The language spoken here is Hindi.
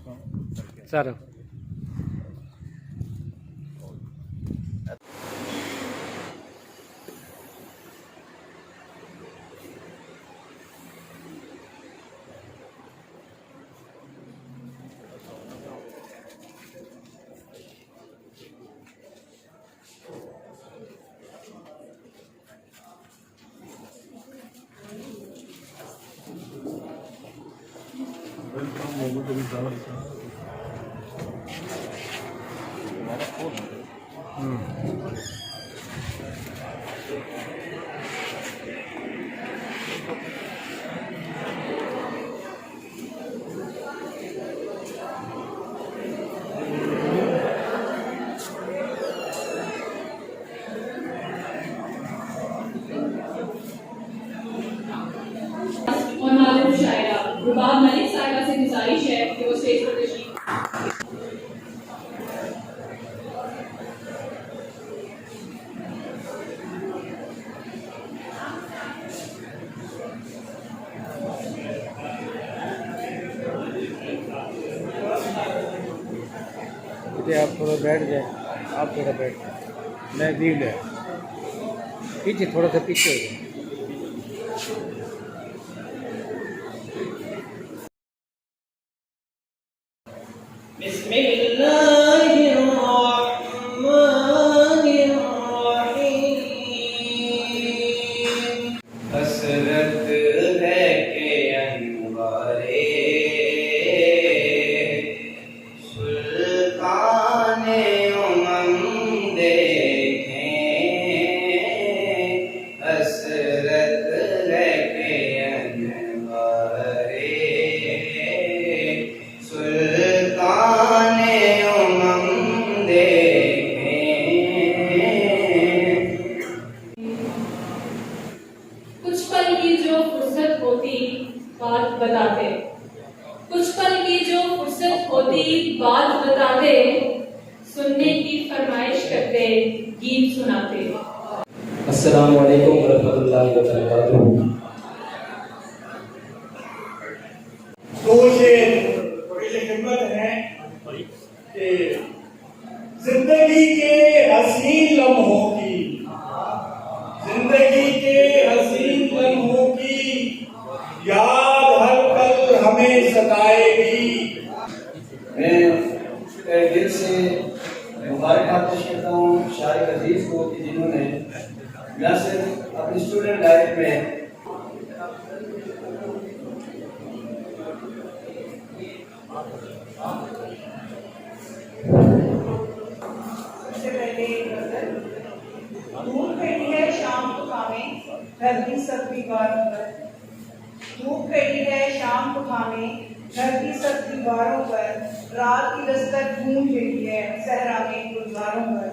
सर और मालूम शायरा रुबाब मलिक साहिबा से गुजारिश है कि वो स्टेज पर तशरीफ आप थोड़ा बैठ जाए, आप थोड़ा बैठ, मैं दी ले पीछे, थोड़ा सा पीछे हो जाए। हसरत है के अनवारे सुल्ताने उमम देखें, हसरत है के अनवारे सुल्ताने उमम कुछ पल की जो फुर्सत होती बात बताते, कुछ पल की जो फुर्सत होती बात बताते, सुनने की फरमाइश करते गीत सुनाते। अस्सलामु अलैकुम वरहमतुल्लाहि वबरकातुहू। तो ये थोड़ी सी खिदमत है कि जिंदगी के हसीन लम्हों की, जिंदगी के हसीन लम्हों की याद हर पल हमें सताएगी। मैं दिल से मुबारकबाद पेश करता हूँ शारिक अजीज को कि जिन्होंने न सिर्फ अपनी स्टूडेंट लाइफ में धूप खड़ी है शाम को खामे घर की सब दीवारों पर, धूप खड़ी है शाम को खामे घर की सब दीवारों पर, रात की दस्तक गूंज रही है सहरा के गुलजारों पर।